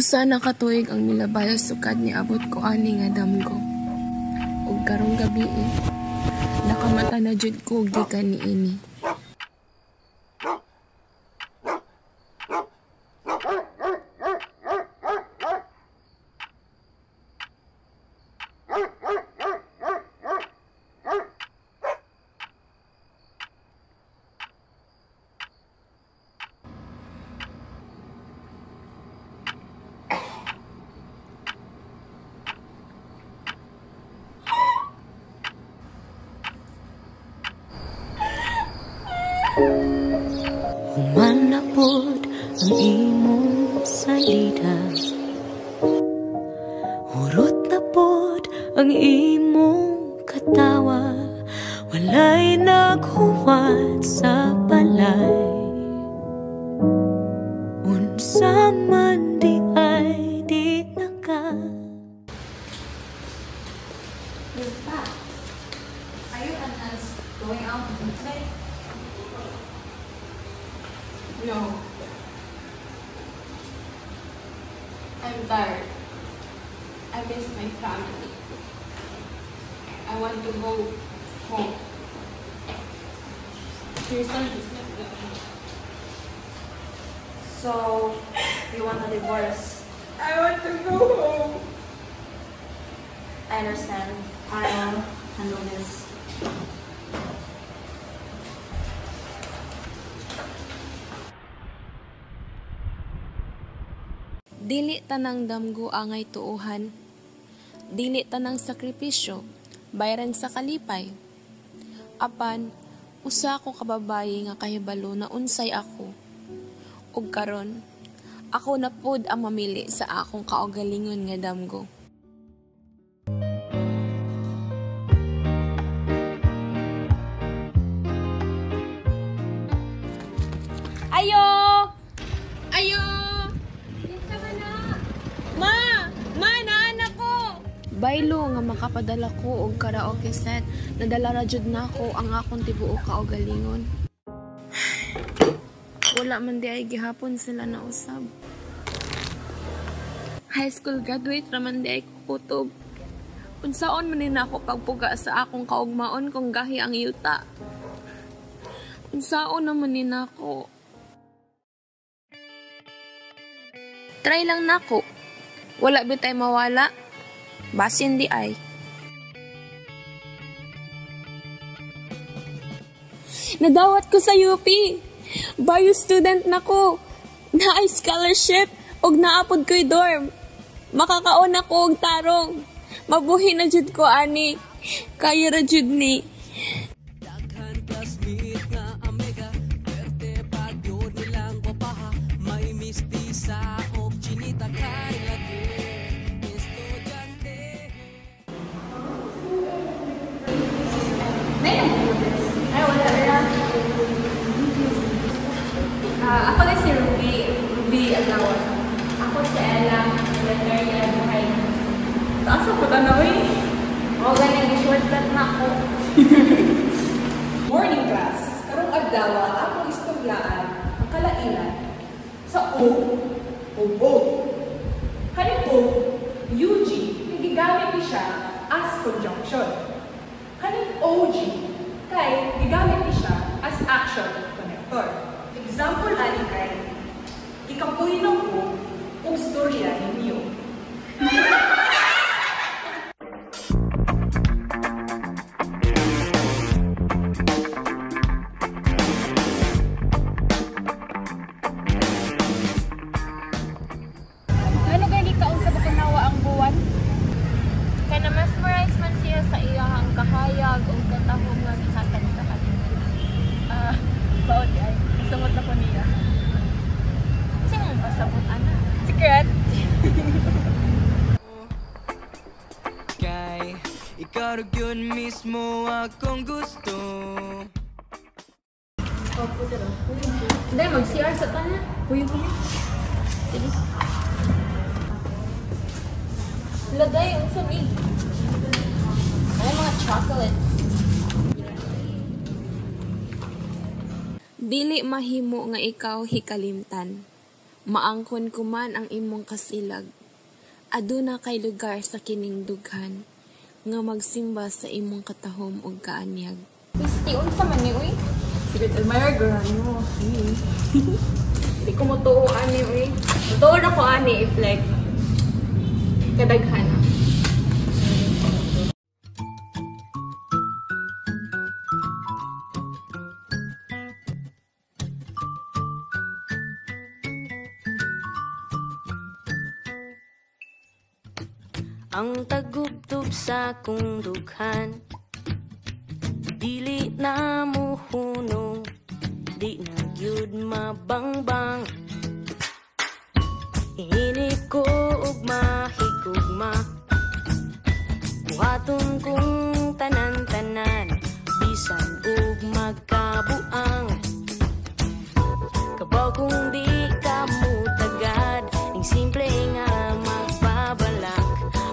Usa na katuig ang milabayo sukad ni abot ko ani nga damgo. Ug karong gabi nakamata na jud ko gikan niini. Humanapod ang imong salida, hurot na pod ang imong katawa, walay naghuwat sa balay. Unsa man di ay di naka. Are you and us going out today? No. I'm tired. I miss my family. I want to go home. Your son is not good. So, you want a divorce? I want to go home. I understand. I'll handle this. Dili tanang damgo angay tuuhan. Dili tanang sakripisyo bayran sa kalipay. Apan usa ko kababayi nga kahibalo na unsay ako. Ug karon ako na pod ang mamili sa akong kaugalingon nga damgo. Ayo! Ayo! Baylo nga makapadala ko og karaoke set, nadala ra jud nako ang akong tibuok kaugalingon. Wala man di ay gihapon sila na usab. High school graduate ra man di ay kutob. Unsaon man ni nako pagpuga sa akong kaugmaon kung gahi ang yuta. Unsaon naman ni nako. Try lang nako. Wala bitay mawala. Basin di ay. Nadawat ko sa UP. Bio student na ko. Naay scholarship og naapod ko'y dorm. Makakaon ako og tarong. Mabuhi na jud ko ani. Kaya ra jud ni. Ako na si Ruby Agawan. Ako si Ella, secretary buhay. Taas ako na na, uy. O, ganyan, shortcut na ako. Morning class. Karong adlaw akong istoryaan ang kalainan sa O o O. Kaning O, UG, gigamit ni siya as conjunction. Kaning OG, kay gigamit ni siya as action connector. Example ani kay ikapoy na ko ug storya ninyo. Ano kaya gikaon sa Bukanawa ang buwan? Kaya na-mesmerize man siya sa iyang kahayag o katahong nga gihatag sa kanila. Baot ay. Sumot na ko niya. Kasi mong pasabot, ana. Secret? Kay ikaw yun mismo akong gusto. Hindi, mag-CR sa tanan. Kuya. Sige. Lagay, ang sabi. Ay, mga chocolates. Dili mahimo nga ikaw hikalimtan. Maangkon ko man ang imong kasilag. Aduna kay lugar sa kining dughan nga magsimba sa imong katahom ug kaanyag. Isti, unsa man ni, uy? Sige, admire girl mo. Hindi ko mutuo ani, uy. Mutuo na ko ani, if like, kadaghan. Ang tagubtog sa kong dughan, dili na mo hunong, di na gyud mabangbang. Hinip ko og mahigugma, buhaton kong tanan-tanan, bisan og magkabuang. Kabaw kung di ka mo tagad, ning simple nga magbabalak,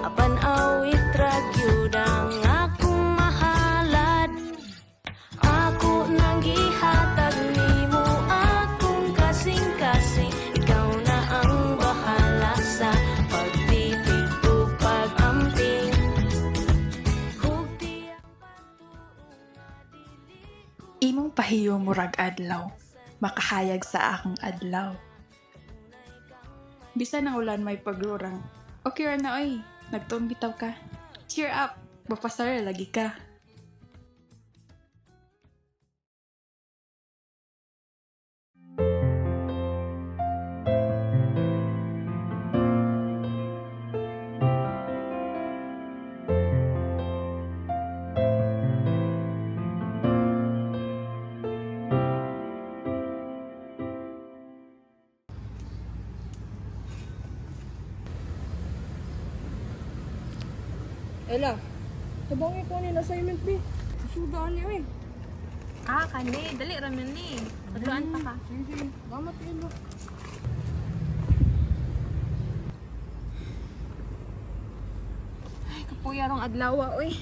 apan awit ragyud ang akong mahalad. Ako nang gihatag nimo akong kasing-kasing, ikaw na ang bahala sa pagtipid o pag-amping. Imong pahiyo murag adlaw, makahayag sa akong adlaw. Bisan ang ulan may paglurang, okay ra na oy, nagtuon bitaw ka. Cheer up, mapasara lagi ka. Ella, tabangin ko ni assignment B. Susudaan niyo eh. Kani, dali ramen ni. Pagluan pa ka. Sige, salamat Ella. Ay, kapuya rong adlaw, oy.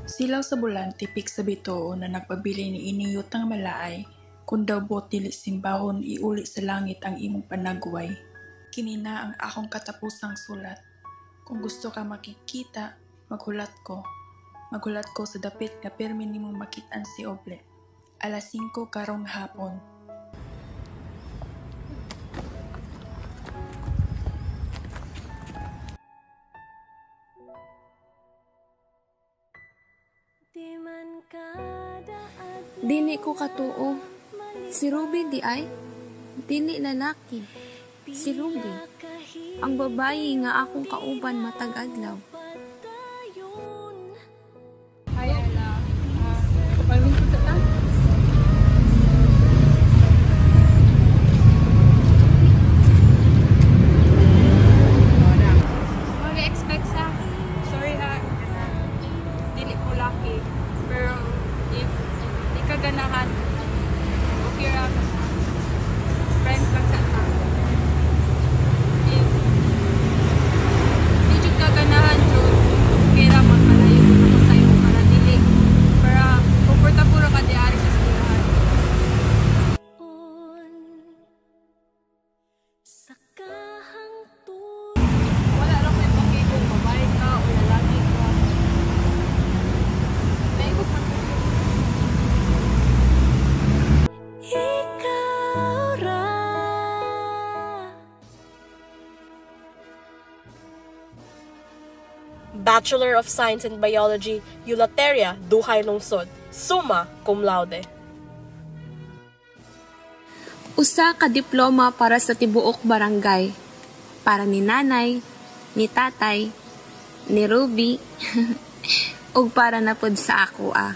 Silaw sa bulan tipik sa Bitoo na nagpabili ni iniyutang malaay, kung daw bot dili simbahon iuli sa langit ang imong panagway. Kinina ang akong katapusang sulat. Kung gusto ka makikita, maghulat ko. Maghulat ko sa dapit nga permi nimong makitaan si Oble. Alas 5 karong hapon. Dili ko katuo. Si Ruby di ay? Dili lalaki. Si Ruby. Ang babayi nga akong kauban matag adlaw. Hi Ella. Kapalingkod sa ta? Mag-expect sa, sorry ha, dili ko lucky. Pero if di ka ganahan, okay ra ka. Friends lang sa ta. If di jud ka ganahan, jud, okay ra magpalayo ko ako sa'yo para dili. Para komportable ra ka di ari sa eskwelahan. Wala lang may pag-ibig, babae ka o lalaki ka. Naikot man ko. Ikaw ra. Bachelor of Science in Biology, Eulateria Duhay Lungsod, summa cum laude. Usa ka diploma para sa tibuok barangay. Para ni nanay, ni tatay, ni Ruby, ug para na pod sa ako ah.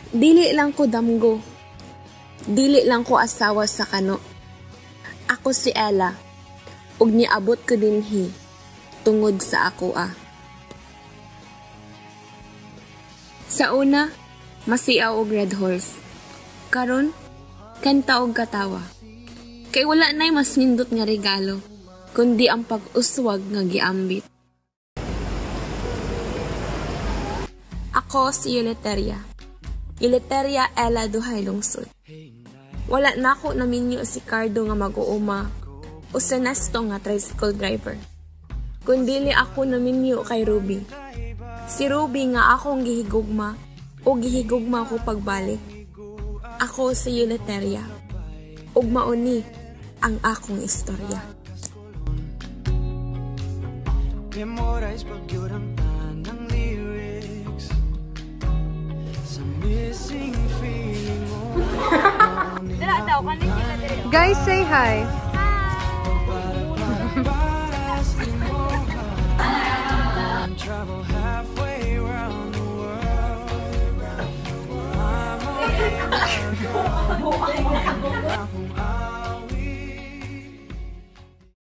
Dili lang ko damgo. Dili lang ko asawa sa kano. Ako si Ella, ug niabot ko dinhi tungod sa ako Sa una, masiaw og Red Horse. Karon, kanta og katawa. Kay wala na'y mas nindot nga regalo, kundi ang pag-uswag nga giambit. Ako si Yuleteria. Yuleteria Ella Duhay Lungsod. Wala na ako naminyo si Cardo nga mag-uuma o si Nesto nga tricycle driver. Kundili ako naminyo kay Ruby. Si Ruby nga akong gihigugma o gihigugma ko pagbalik. Ako si Yuleteria. Ug mauni ang akong istorya. Memorize pagyurang tanang lyrics sa missing feeling mo. Guys, say hi. Travel halfway around the world. I'm